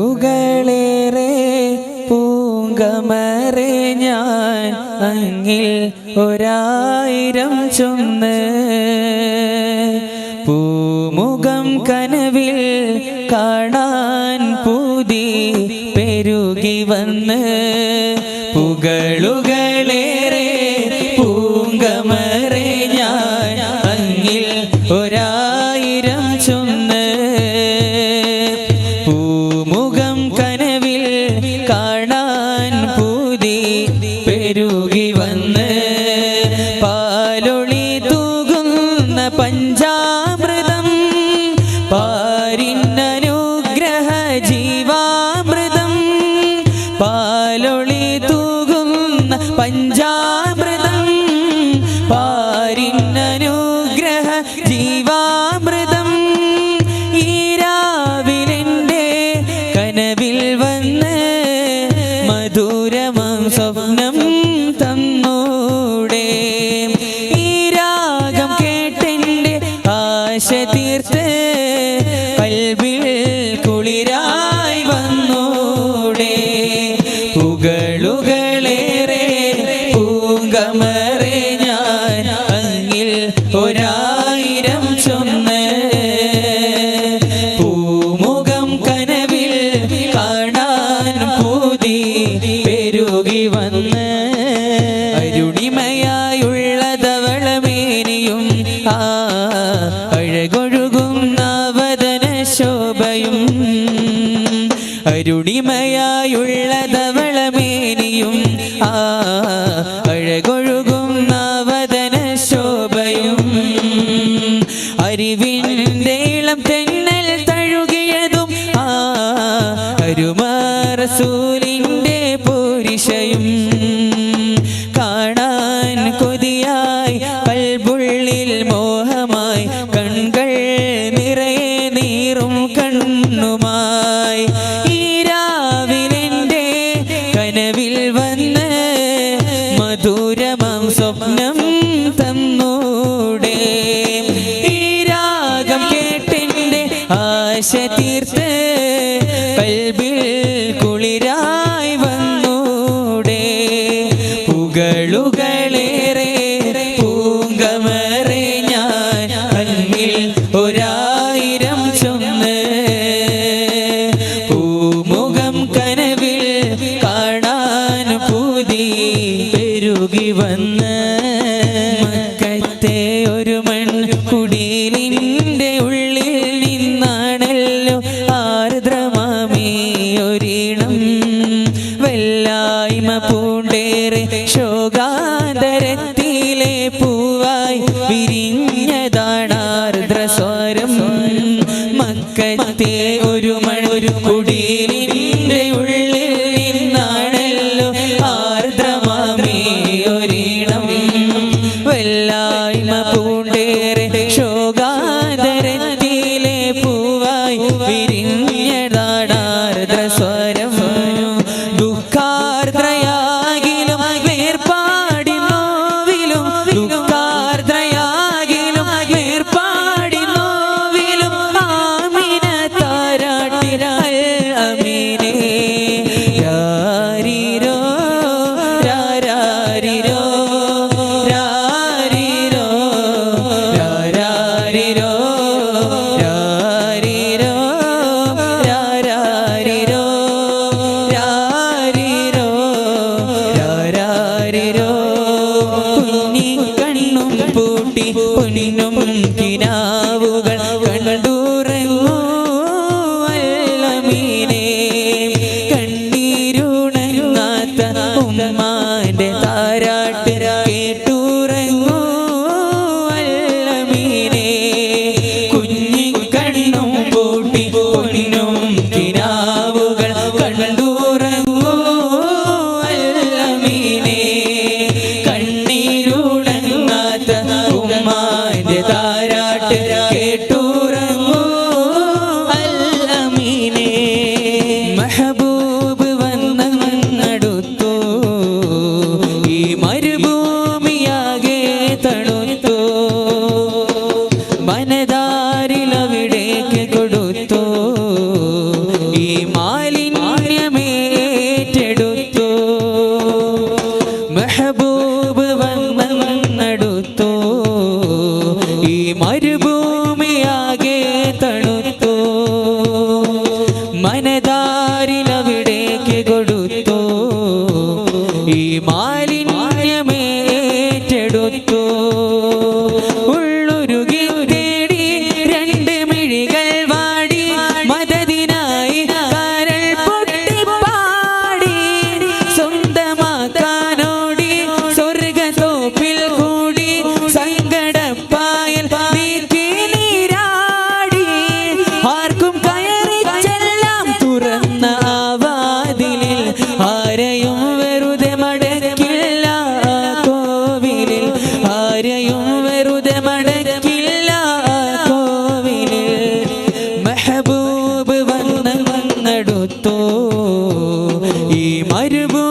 പുകളുകളേറെ പൂങ്കമരെ ഞാൻ അങ്ങിൽ 1000 ചൊന്ന് പൂമുഖം കനവിൽ കാണാൻ പൂതി പെരുകി വന്ന് പുകളുകളേറെ പൂങ്കമരെ ഞാൻ അങ്ങിൽ 1000 ചൊന്ന് പൂമുഖം കനവിൽ കാണാൻ പൂതി പെരുകി വന്ന് പാലൊളി തൂകുന്ന പഞ്ചാമൃതം പാരിന്നനുഗ്രഹ ജീവാമൃതം പാലൊളി തൂകുന്ന പഞ്ചാമൃതം പാരിന്നനുഗ്രഹ ജീവാമൃതം ഈ രാവിലെൻ്റെ കനവിൽ വന്ന് മധുരമാം സ്വപ്നം തന്നൂടെ ഈ രാഗം കേട്ടെൻ്റെ ആശ തീർത്ത് കൽബിൽ കുളിരായി വന്നൂടെ പുകളുകളേറെ പൂങ്കമരെ ഞാൻ അങ്ങിൽ 1000 ചൊന്ന് പൂമുഖം കനവിൽ കാണാൻ പൂതി പെരുകി വന്ന് അരുണിമയായുള്ളതവളമേനിയും അഴകൊഴുകുന്ന വദന ശോഭയും അരുണിമയായുള്ളതവളമേനിയും അഴകൊഴുകുന്ന വദന ശോഭയും അറിവിൻ്റെ ഇളം തെന്നൽ തഴുകിയതും അരുമറസൂലിൻ്റെ പോരിശയും കാണാൻ കൊതിയായി കൽബുള്ളിൽ മോഹമായി കൺകൾ നിറയെ നീറും കണ്ണുമായി ഈ രാവിലെൻ്റെ കനവിൽ വന്ന് മധുരമാം സ്വപ്നം തന്നൂടെ ഈ രാഗം കേട്ടെൻ്റെ ആശ തീർത്ത് കൽബിൽ കുളിരായി വന്നൂടെ പുകളുകളേറെ പൂങ്കമരെ ഞാൻ അങ്ങിൽ 1000 ചൊന്ന് പൂമുഖം കനവിൽ കാണാൻ പൂതി പെരുകി വന്ന് മക്കത്തെ ഒരു മൺകുടിലിൻ്റെ ഉള്ളിൽ നിന്നാണല്ലോ ആർദ്രമാമീ ഒരിണം വെല്ലായ്മ പൂണ്ടേറെ ശോകാന്തരത്തിലെ പൂവായി വിരിഞ്ഞതാണാർദ്രസ്വരം മക്കത്തെ ഒരു കുടിലിൻ്റെ ഉള്ളിൽ നിന്നാണല്ലോ ആർദ്രമാമീ ഒരിണം വെല്ലായ്മ പൂണ്ടേറെ ശോകാന്തരത്തിലെ പൂവായി വിരിഞ്ഞതാണാർദ്രസ്വരം ദുഃഖാർദ്രയാകിലും വേർപാടി നോവിലും ദുഃഖാർദ്രയാകിലും വേർപാടി നോവിലും ആമിന താരാട്ടിരാൽ അമീനേ രാരിരോ രാരാരിരോ രാരിരോ രാരാരിരോ രാരിരോ രാരാരിരോ മനതാരിലവിടേക്ക് കൊടുത്തു ഈ മാലിന്യമേറ്റെടുത്തു ഉള്ളുരുകി തേടി രണ്ട് മിഴികൾ വാടി മദദിനായി കരൾ പൊട്ടിപ്പാടി സ്വന്തമാക്കാനോടി സ്വർഗത്തോപ്പിൽ കൂടി സങ്കടപ്പായൽ നീക്കി നീരാടി ആർക്കും കയറി ചെല്ലാം തുറന്ന ആവാതിലിൽ ആരെയും വെറുതെ മടക്കില്ല കോവിലിൽ ആരെയും വെറുതെ മടക്കില്ല കോവിലിൽ മെഹബൂബ് വന്നെടുത്തു ഈ മരുഭൂമി